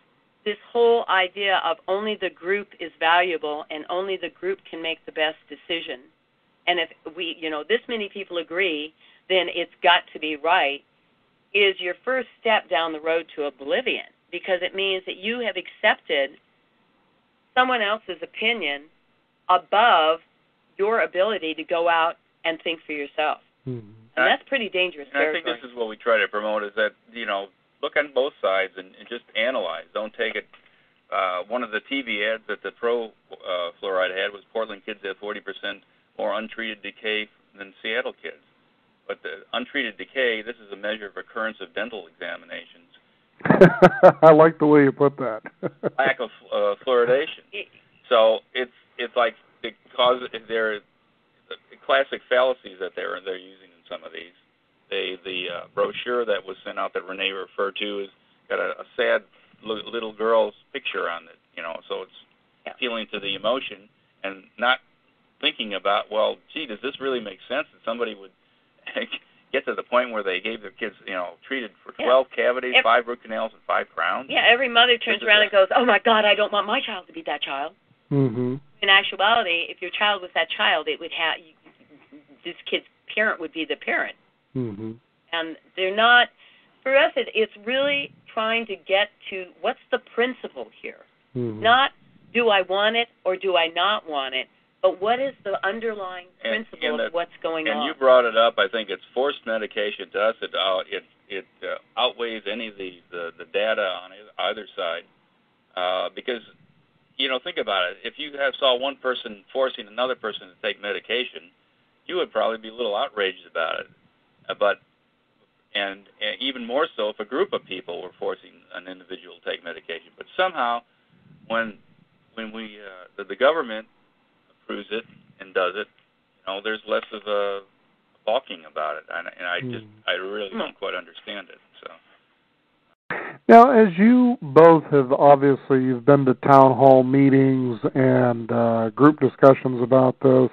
this whole idea of only the group is valuable and only the group can make the best decision. And if we, this many people agree, then it's got to be right, is your first step down the road to oblivion, because it means that you have accepted someone else's opinion above your ability to go out and think for yourself. Mm-hmm. And that's pretty dangerous territory. I think this is what we try to promote, is that, look on both sides and just analyze. Don't take it. One of the TV ads that the pro-fluoride had was Portland kids have 40% more untreated decay than Seattle kids. But the untreated decay, this is a measure of occurrence of dental examinations. I like the way you put that. Lack of fluoridation. So it's like they're classic fallacies that they're using in some of these. The brochure that was sent out that Renee referred to has got a sad little girl's picture on it, so it's appealing to the emotion and not thinking about, well, gee, does this really make sense that somebody would get to the point where they gave their kids, treated for 12 cavities, 5 root canals, and 5 crowns? Yeah, every mother turns around and goes, oh, my God, I don't want my child to be that child. Mm-hmm. In actuality, if your child was that child, it would have this kid's parent would be the parent. Mm-hmm. And they're not, for us, it's really trying to get to what's the principle here. Mm-hmm. Not do I want it or do I not want it, but what is the underlying principle of what's going on? And you brought it up. I think it's forced medication. To us, it outweighs any of the data on either side. Because, think about it. If you saw one person forcing another person to take medication, you would probably be a little outraged about it. And even more so if a group of people were forcing an individual to take medication. But somehow, when the government approves it and does it, there's less of a balking about it. And I really don't quite understand it. So. Now, as you both have, obviously, you've been to town hall meetings and group discussions about this.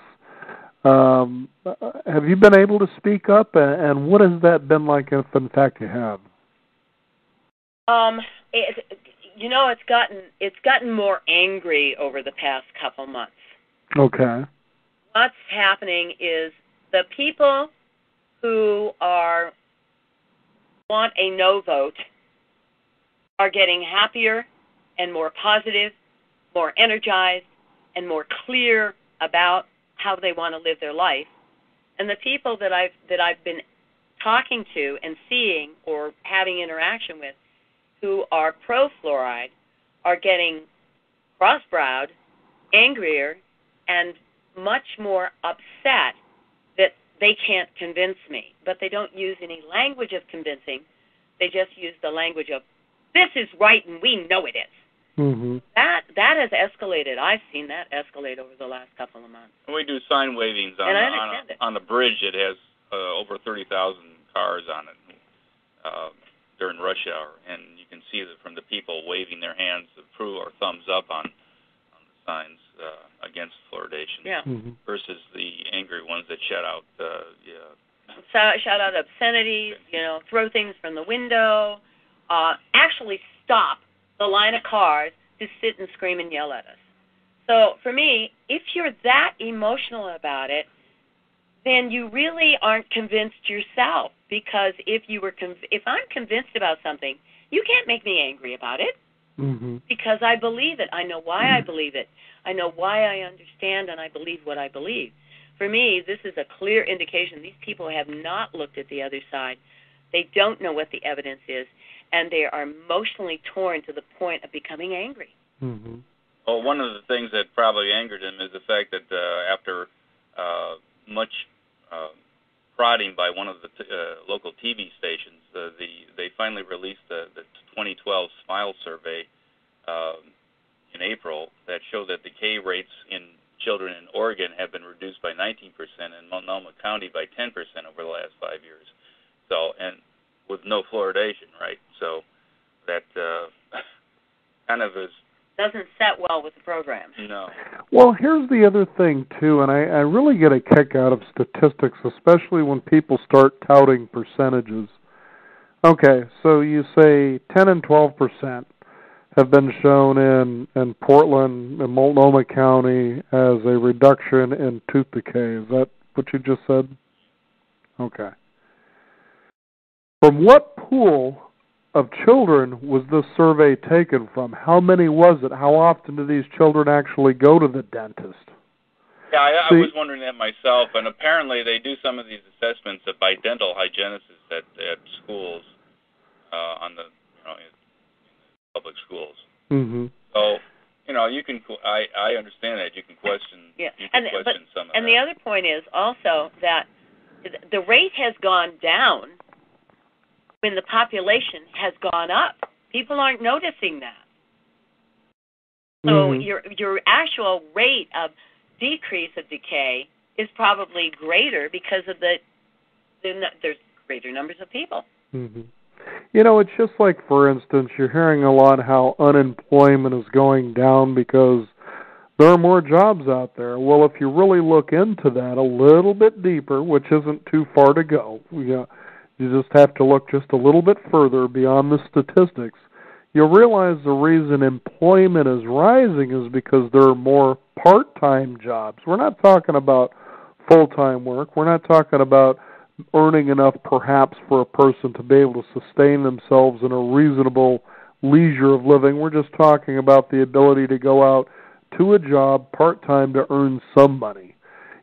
Have you been able to speak up, and what has that been like, if in fact you have? It's gotten more angry over the past couple months. Okay. What's happening is the people who want a no vote are getting happier and more positive, more energized, and more clear about how they want to live their life. And the people that I've been talking to and seeing or having interaction with who are pro-fluoride are getting cross-browed, angrier, and much more upset that they can't convince me. But they don't use any language of convincing. They just use the language of, this is right and we know it is. Mm-hmm. That has escalated. I've seen that escalate over the last couple of months. We do sign wavings on the bridge that has over 30,000 cars on it during rush hour, and you can see that from the people waving their hands, approve or thumbs up on the signs against fluoridation, versus the angry ones that shout out obscenities, throw things from the window, actually stop the line of cars to sit and scream and yell at us. So for me, if you're that emotional about it, then you really aren't convinced yourself. Because if I'm convinced about something, you can't make me angry about it. Mm-hmm. Because I believe it. I know why I believe it. I know why I understand, and I believe what I believe. For me, this is a clear indication these people have not looked at the other side. They don't know what the evidence is, and they are emotionally torn to the point of becoming angry. Mm-hmm. Well, one of the things that probably angered him is the fact that after much prodding by one of the local TV stations, they finally released the 2012 SMILE survey in April that showed that decay rates in children in Oregon have been reduced by 19% and Multnomah County by 10% over the last 5 years. So, and with no fluoridation, right? So that kind of is... Doesn't set well with the program. No. Well, here's the other thing, too, and I really get a kick out of statistics, especially when people start touting percentages. Okay, so you say 10 and 12% have been shown in Portland and Multnomah County as a reduction in tooth decay. Is that what you just said? Okay. From what pool of children was this survey taken from? How many was it? How often do these children actually go to the dentist? Yeah, I was wondering that myself, and apparently they do some of these assessments by dental hygienists at schools, on the in public schools. Mm-hmm. So you can. I understand that you can question. Yeah, Question some of that. And the other point is also that the rate has gone down when the population has gone up. People aren't noticing that. So your actual rate of decrease of decay is probably greater because of there's greater numbers of people. Mm-hmm. It's just like, for instance, you're hearing a lot how unemployment is going down because there are more jobs out there. Well, if you really look into that a little bit deeper, which isn't too far to go, you just have to look just a little bit further beyond the statistics, you'll realize the reason employment is rising is because there are more part-time jobs. We're not talking about full-time work. We're not talking about earning enough perhaps for a person to be able to sustain themselves in a reasonable leisure of living. We're just talking about the ability to go out to a job part-time to earn some money,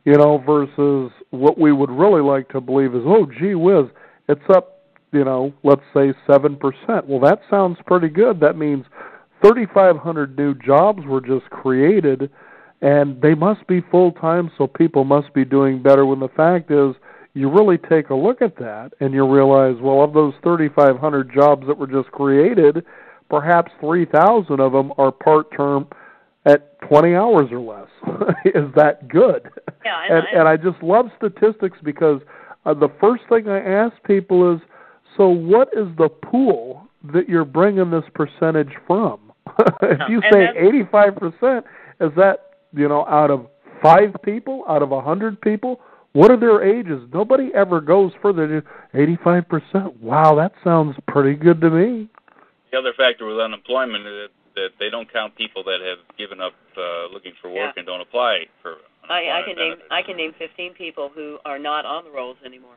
versus what we would really like to believe is, oh, gee whiz, it's up, let's say 7%. Well, that sounds pretty good. That means 3,500 new jobs were just created, and they must be full-time, so people must be doing better, when the fact is you really take a look at that and you realize, well, of those 3,500 jobs that were just created, perhaps 3,000 of them are part-term at 20 hours or less. Is that good? Yeah, and I just love statistics because the first thing I ask people is, so what is the pool that you're bringing this percentage from? If you say 85%, is that, out of 5 people, out of 100 people? What are their ages? Nobody ever goes further than 85%. Wow, that sounds pretty good to me. The other factor with unemployment is that they don't count people that have given up looking for work and don't apply for unemployment I can name 15 people who are not on the rolls anymore.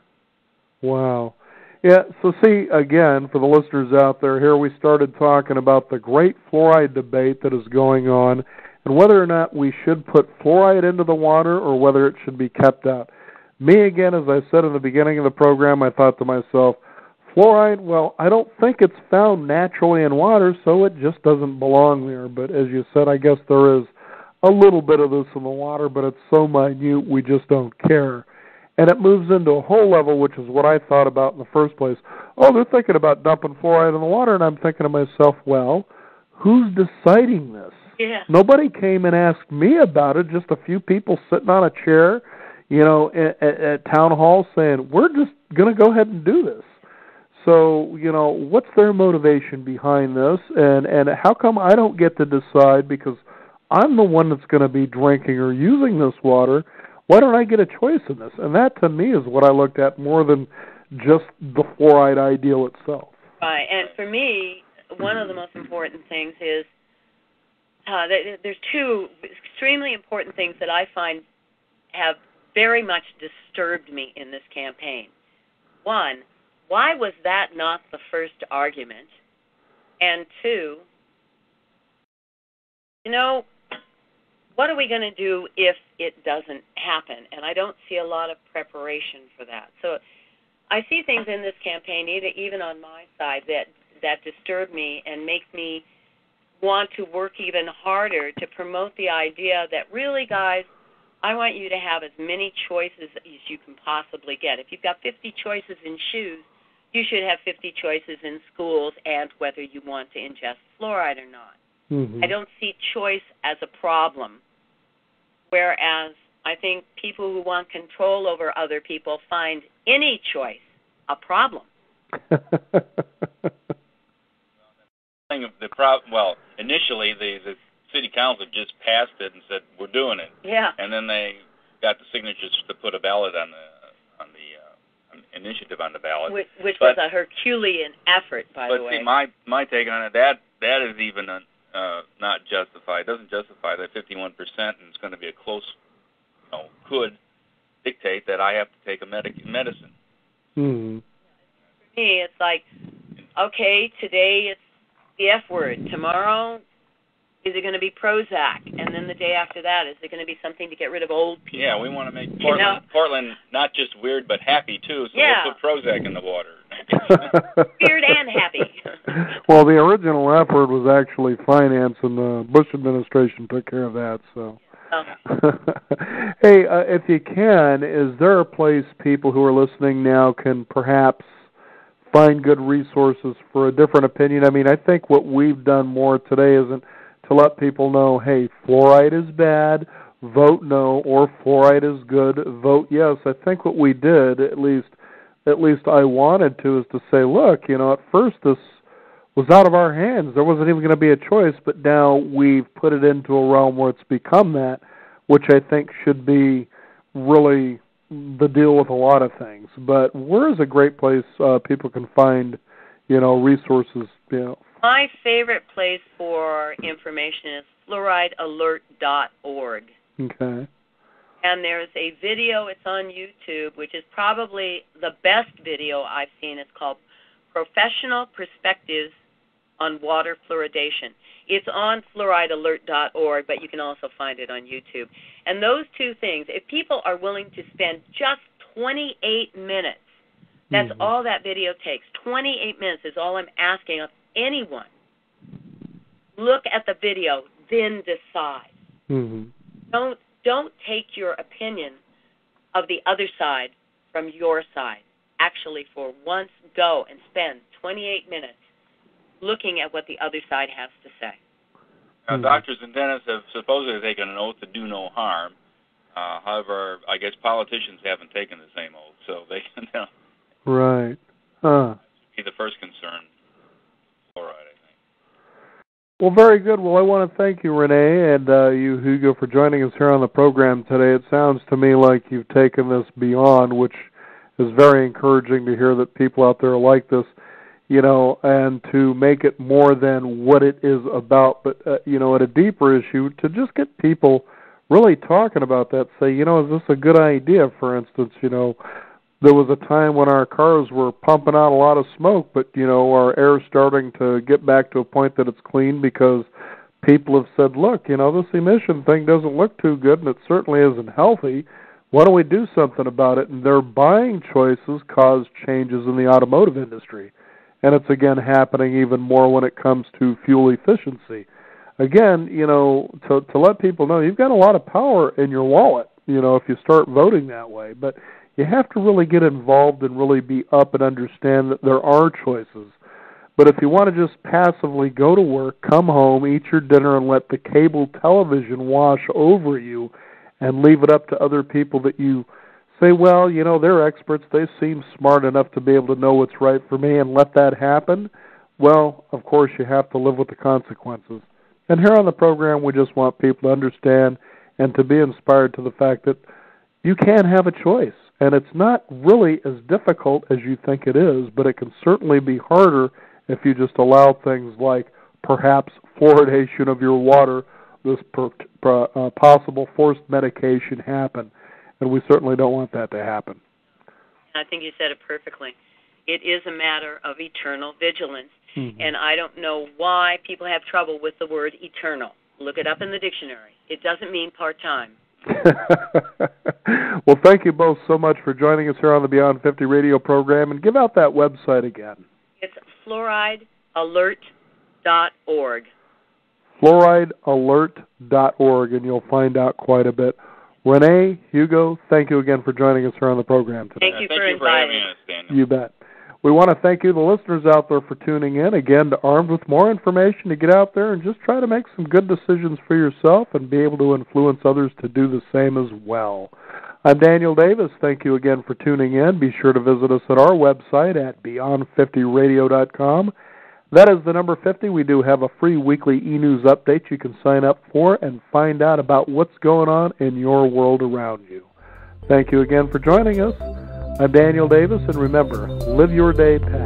Wow. Yeah, so see, again, for the listeners out there, here we started talking about the great fluoride debate that is going on and whether or not we should put fluoride into the water or whether it should be kept out. Me, again, as I said in the beginning of the program, I thought to myself, fluoride, well, I don't think it's found naturally in water, so it just doesn't belong there. But as you said, I guess there is a little bit of this in the water, but it's so minute we just don't care. And it moves into a whole level, which is what I thought about in the first place. Oh, they're thinking about dumping fluoride in the water, and I'm thinking to myself, well, who's deciding this? Yeah. Nobody came and asked me about it, just a few people sitting on a chair, at town hall saying, we're just going to go ahead and do this. So, what's their motivation behind this? And how come I don't get to decide because I'm the one that's going to be drinking or using this water? Why don't I get a choice in this? And that, to me, is what I looked at more than just the fluoride ideal itself. Right. And for me, one of the most important things is there's 2 extremely important things that I find have very much disturbed me in this campaign. 1, why was that not the first argument? And 2, what are we going to do if it doesn't happen? And I don't see a lot of preparation for that. So I see things in this campaign, even on my side, that disturb me and make me want to work even harder to promote the idea that really, guys, I want you to have as many choices as you can possibly get. If you've got 50 choices in shoes, you should have 50 choices in schools and whether you want to ingest fluoride or not. Mm-hmm. I don't see choice as a problem, whereas I think people who want control over other people find any choice a problem. Well, initially the city council just passed it and said we're doing it. Yeah. And then they got the signatures to put a ballot on the initiative on the ballot, which was a Herculean effort, by the way. But see, my take on it, that is even not justified. It doesn't justify that 51%, and it's going to be a close. Could dictate that I have to take a medicine. Mm-hmm. For me, it's like, okay, today it's the F word. Tomorrow, is it going to be Prozac? And then the day after that, is it going to be something to get rid of old people? Yeah, we want to make Portland not just weird but happy, too, so we'll put Prozac in the water. Weird and happy. Well, the original F word was actually finance, and the Bush administration took care of that, so. Oh. Hey, if you can, is there a place people who are listening now can perhaps find good resources for a different opinion? I mean, I think what we've done more today isn't to let people know, hey, fluoride is bad, vote no, or fluoride is good, vote yes. I think what we did, at least I wanted to, is to say, look, at first this was out of our hands. There wasn't even going to be a choice, but now we've put it into a realm where it's become that, which I think should be really the deal with a lot of things. But where is a great place people can find, resources? My favorite place for information is fluoridealert.org. Okay. And there's a video, it's on YouTube, which is probably the best video I've seen. It's called Professional Perspectives on Water Fluoridation. It's on fluoridealert.org, but you can also find it on YouTube. And those two things, if people are willing to spend just 28 minutes, that's all that video takes. 28 minutes is all I'm asking of anyone. Look at the video, then decide. Mm-hmm. Don't take your opinion of the other side from your side. Actually, for once, go and spend 28 minutes looking at what the other side has to say. Now, doctors and dentists have supposedly taken an oath to do no harm. However, I guess politicians haven't taken the same oath, so they Right. be the first concern. Fluoride, I think. Well, very good. Well, I want to thank you, Renee, and you, Hugo, for joining us here on the program today. It sounds to me like you've taken this beyond, which is very encouraging to hear that people out there are like this, and to make it more than what it is about, but, at a deeper issue, to just get people really talking about that, say, is this a good idea? For instance, there was a time when our cars were pumping out a lot of smoke, but, our air's starting to get back to a point that it's clean because people have said, look, this emission thing doesn't look too good and it certainly isn't healthy. Why don't we do something about it? And their buying choices cause changes in the automotive industry. And it's, again, happening even more when it comes to fuel efficiency. Again, to let people know, you've got a lot of power in your wallet, if you start voting that way. But you have to really get involved and really be up and understand that there are choices. But if you want to just passively go to work, come home, eat your dinner, and let the cable television wash over you and leave it up to other people that you say, well, they're experts, they seem smart enough to be able to know what's right for me, and let that happen, well, of course, you have to live with the consequences. And here on the program, we just want people to understand and to be inspired to the fact that you can have a choice. And it's not really as difficult as you think it is, but it can certainly be harder if you just allow things like perhaps fluoridation of your water, this possible forced medication happen. And we certainly don't want that to happen. I think you said it perfectly. It is a matter of eternal vigilance. And I don't know why people have trouble with the word eternal. Look it up in the dictionary. It doesn't mean part-time. Well, thank you both so much for joining us here on the Beyond 50 radio program. And give out that website again. It's fluoridealert.org. Fluoridealert.org, and you'll find out quite a bit. Renee, Hugo, thank you again for joining us here on the program today. Thank you for having us, Daniel. You bet. We want to thank you, the listeners out there, for tuning in. Again, armed with more information to get out there and just try to make some good decisions for yourself and be able to influence others to do the same as well. I'm Daniel Davis. Thank you again for tuning in. Be sure to visit us at our website at beyond50radio.com. That is the number 50. We do have a free weekly e-news update you can sign up for and find out about what's going on in your world around you. Thank you again for joining us. I'm Daniel Davis, and remember, live your day past.